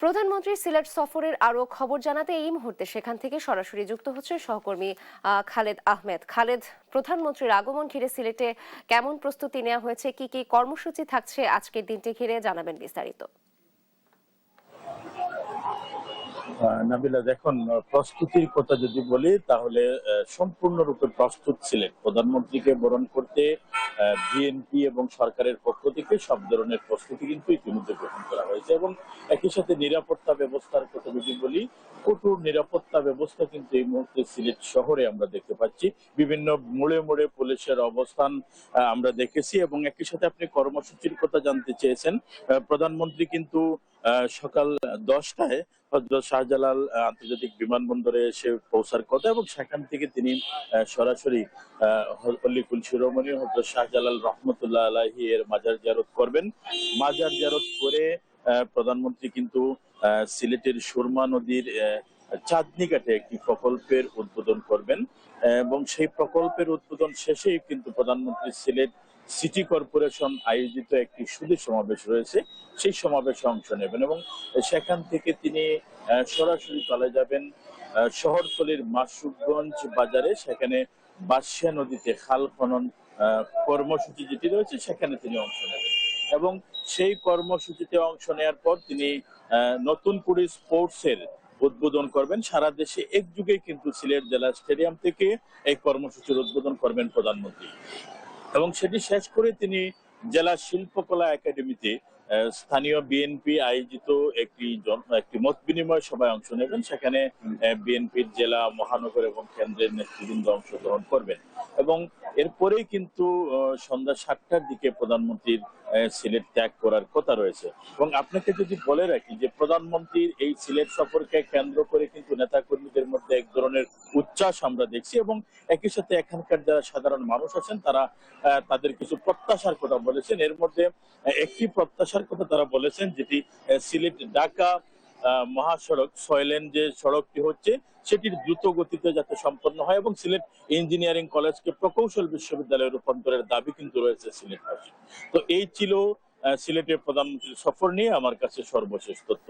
প্রধানমন্ত্রীর সিলেট সফরের আরো খবর জানাতে এই মুহূর্তে সেখান থেকে সরাসরি যুক্ত হচ্ছে সহকর্মী খালেদ আহমেদ। খালেদ, প্রধানমন্ত্রীর আগমন ঘিরে সিলেটে কেমন প্রস্তুতি নেওয়া হয়েছে, কি কি কর্মসূচি থাকছে আজকের দিনটি ঘিরে, জানাবেন বিস্তারিত। নাবিলা, দেখুন, প্রস্তুতির কথা যদি বলি তাহলে সম্পূর্ণরূপে প্রস্তুত ছিলেন প্রধানমন্ত্রীকে বরণ করতে। বিএনপি এবং সরকারের পক্ষ থেকে সব ধরনের প্রস্তুতি কিন্তু ইতিমধ্যে গ্রহণ করা হয়েছে এবং একই সাথে নিরাপত্তা ব্যবস্থার কথা যদি বলি, কঠোর নিরাপত্তা ব্যবস্থা কিন্তু এই মুহূর্তে সিলেট শহরে আমরা দেখতে পাচ্ছি। বিভিন্ন মোড়ে মোড়ে পুলিশের অবস্থান আমরা দেখেছি এবং একই সাথে আপনি কর্মসূচির কথা জানতে চেয়েছেন। প্রধানমন্ত্রী কিন্তু সকাল 10টায় হযরত শাহজালাল আন্তর্জাতিক বিমানবন্দরে এসে পৌঁছার কথা এবং সেখান থেকে তিনি সরাসরি অল্লিকুল শিরোমণি হযরত শাহজালাল রহমতুল্লাহ আলাইহি এর মাজার জিয়ারত করবেন। মাজার জিয়ারত করে প্রধানমন্ত্রী কিন্তু সিলেটের সুরমা নদীর চাঁদনী ঘাটে একটি প্রকল্পের উদ্বোধন করবেন এবং সেই প্রকল্পের উদ্বোধন শেষেই কিন্তু প্রধানমন্ত্রী সিলেট সিটি কর্পোরেশন আয়োজিত একটি সুধী সমাবেশ রয়েছে, সেই সমাবেশে অংশ নেবেন এবং সেখান থেকে তিনি সরাসরি চলে যাবেন শহরতলির মাসুকগঞ্জ বাজারে। সেখানে বাঁশিয়া নদীতে খাল খনন কর্মসূচি যেটি রয়েছে সেখানে তিনি অংশ নেবেন এবং সেই কর্মসূচিতে অংশ নেওয়ার পর তিনি নতুন করে স্পোর্টসের উদ্বোধন করবেন। সারা দেশে একযুগে কিন্তু সিলেট জেলা স্টেডিয়াম থেকে এই কর্মসূচির উদ্বোধন করবেন প্রধানমন্ত্রী এবং সেটি শেষ করে তিনি জেলা শিল্পকলা একাডেমিতে স্থানীয় বিএনপি আয়োজিত একটি মত বিনিময় সভায় অংশ নেবেন। সেখানে বিএনপির জেলা, মহানগর এবং কেন্দ্রের নেতৃবৃন্দ অংশগ্রহণ করবেন এবং এরপরেই কিন্তু সন্ধ্যা 7টার দিকে প্রধানমন্ত্রীর সিলেট ত্যাগ করার কথা রয়েছে। এবং আপনাকে যদি বলে রাখি যে প্রধানমন্ত্রীর এই সিলেট সফরকে কেন্দ্র করে কিন্তু নেতা কর্মীদের মধ্যে এক ধরনের উচ্ছ্বাস আমরা দেখছি এবং একই সাথে এখানকার যারা সাধারণ মানুষ আছেন তারা তাদের কিছু প্রত্যাশার কথা বলেছেন। এর মধ্যে একটি প্রত্যাশার কথা তারা বলেছেন, যেটি সিলেট ঢাকা মহাসড়ক 6 লেন যে সড়কটি হচ্ছে সেটির দ্রুত গতিতে যাতে সম্পন্ন হয় এবং সিলেট ইঞ্জিনিয়ারিং কলেজকে প্রকৌশল বিশ্ববিদ্যালয়ে রূপান্তরের দাবি কিন্তু রয়েছে সিলেটবাসী। তো এই ছিল সিলেটের প্রধানমন্ত্রীর সফর নিয়ে আমার কাছে সর্বশেষ তথ্য।